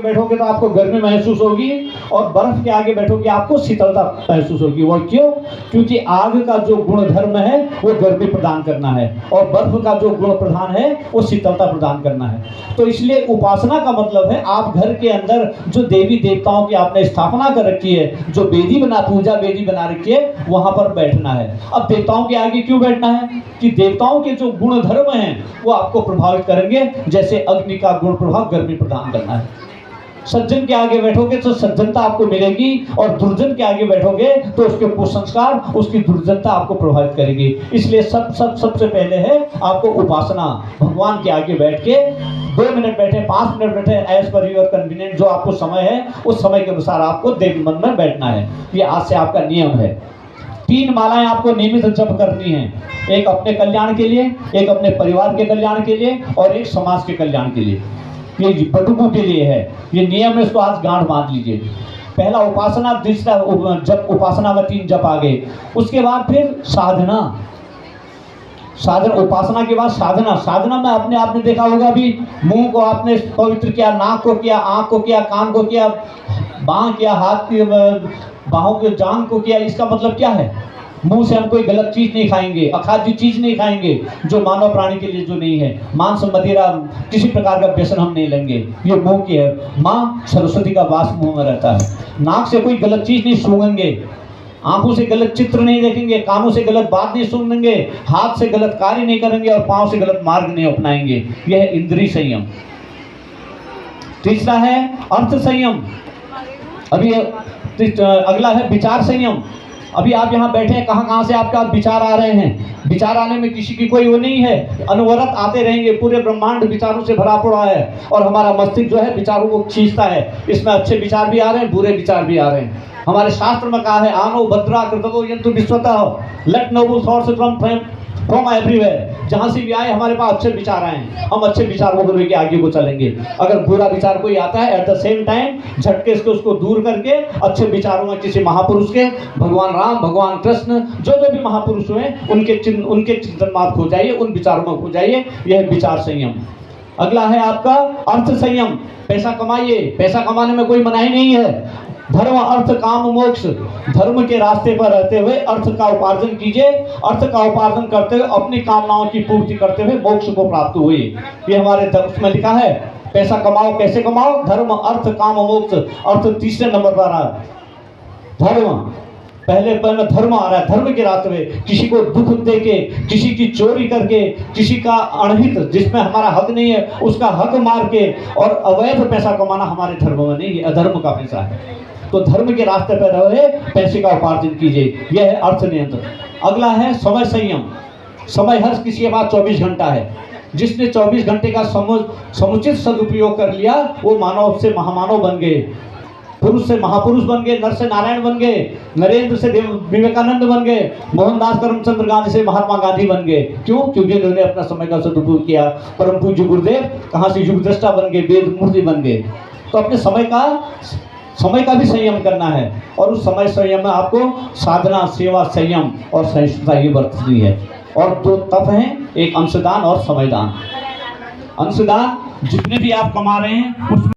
बैठोगे तो आपको गर्मी महसूस होगी, और बर्फ के आगे बैठोगे आपको शीतलता महसूस होगी। वो क्यों? क्योंकि आग का जो गुण धर्म है वो गर्मी प्रदान करना है, और बर्फ का जो गुण प्रधान है वो शीतलता प्रदान करना है। तो इसलिए उपासना का मतलब है आप घर के अंदर जो देवी देवताओं की आपने स्थापना कर रखी है, जो वेदी बना, पूजा वेदी बना रखी है, वहां पर बैठना है। अब देवताओं के आगे क्यों बैठना है? कि देवताओं के जो गुण धर्म हैं वो आपको प्रभावित करेंगे, जैसे अग्नि का गुण प्रभाव गर्मी प्रदान करना है। सज्जन के आगे बैठोगे तो सज्जनता आपको मिलेगी, और दुर्जन के आगे बैठोगे तो उसके कुसंस्कार, उसकी दुर्जनता आपको प्रभावित करेगी। इसलिए सबसे पहले है आपको उपासना। भगवान के आगे बैठ के 2 मिनट बैठे, 5 मिनट बैठे, एज पर योर कन्वीनियंट, जो आपको समय है उस समय के अनुसार आपको देवी मन में बैठना है। ये आज से आपका नियम है। 3 मालाएं आपको नियमित जप करनी है, एक अपने कल्याण के लिए, एक अपने परिवार के कल्याण के लिए, और एक समाज के कल्याण के लिए। ये बटुकों के लिए है, ये नियम है, इसको आज गांठ बांध लीजिए। पहला उपासना, दूसरा जब उपासना में 3 जप आ गए, उसके बाद फिर साधना। उपासना के बाद साधना। साधना में अपने आपने देखा होगा, अभी मुंह को आपने पवित्र किया, नाक को किया, आंख को किया, कान को किया, बांह किया, हाथ की बाहों के जांघ को किया। इसका मतलब क्या है? मुंह से हम कोई गलत चीज नहीं खाएंगे, अखाद्य चीज नहीं खाएंगे, जो मानव प्राणी के लिए जो नहीं है। मांस, मदिरा, किसी प्रकार का व्यसन हम नहीं लेंगे। ये मुंह की है। माँ सरस्वती का वास मुंह में रहता है। नाक से कोई गलत चीज नहीं सूंघेंगे, आंखों से गलत चित्र नहीं देखेंगे, कानों से गलत बात नहीं सुनेंगे, हाथ से गलत कार्य नहीं करेंगे, और पांव से गलत मार्ग नहीं अपनाएंगे। यह है इंद्रिय संयम। तीसरा है अर्थ संयम। अभी अगला है विचार संयम। अभी आप यहाँ बैठे हैं, कहाँ से आपका विचार आ रहे हैं? विचार आने में किसी की कोई वो नहीं है, अनवरत आते रहेंगे। पूरे ब्रह्मांड विचारों से भरा पड़ा है, और हमारा मस्तिष्क जो है विचारों को खींचता है। इसमें अच्छे विचार भी आ रहे हैं, बुरे विचार भी आ रहे हैं। हमारे शास्त्र में कहा है, आनो भद्रा कृतवो यन्तु विश्वतः, let noble thoughts from everywhere. जहाँ से भी आए हमारे पास अच्छे विचार आए हैं, हम अच्छे विचारों को लेके आगे को चलेंगे। अगर बुरा विचार कोई आता है, एट द सेम टाइम झटके से उसको दूर करके अच्छे विचारों में किसी महापुरुष के, भगवान राम, भगवान कृष्ण, जो भी महापुरुष हुए उनके चिंतन में आप खो जाइए, उन विचारों में खो जाइए। यह है विचार संयम। अगला है आपका अर्थ संयम। पैसा कमाइए, पैसा कमाने में कोई मनाही नहीं है। धर्म, अर्थ, काम, मोक्ष, धर्म के रास्ते पर रहते हुए अर्थ का उपार्जन कीजिए। अर्थ का उपार्जन करते हुए अपनी कामनाओं की पूर्ति करते हुए मोक्ष को प्राप्त हुए। ये हमारे धर्म में लिखा है। पैसा कमाओ, कैसे कमाओ? धर्म, अर्थ, काम, मोक्ष। अर्थ तीसरे नंबर पर आ रहा है। धर्म पहले धर्म आ रहा है। धर्म के रास्ते में किसी को दुख दे के, किसी की चोरी करके, किसी का अनहित जिसमें हमारा हक नहीं है उसका हक मार के, और अवैध पैसा कमाना हमारे धर्म में नहीं है, अधर्म का पैसा है। तो धर्म के रास्ते पर रहे, पैसे का उपार्जन कीजिए। यह है अर्थ नियंत्रण। अगला है समय संयम। समय हर किसी के पास 24 घंटा है। जिसने 24 घंटे का समुचित सदुपयोग कर लिया, वो मानव से महामानव बन गए, पुरुष से महापुरुष बन गए, नर से नारायण बन गए, नरेंद्र से विवेकानंद बन गए, मोहनदास करमचंद्र गांधी से महात्मा गांधी बन गए। क्यों? क्योंकि उन्होंने अपना समय का सदुपयोग किया। परम पूज्य गुरुदेव कहाँ से युग दृष्टा बन गए, वेद मूर्ति बन गए। तो अपने समय का भी संयम करना है, और उस समय संयम में आपको साधना, सेवा, संयम और सहिष्णुता ये बरतनी है। और 2 तप हैं, एक अंशदान और समयदान। अंशदान जितने भी आप कमा रहे हैं उसमें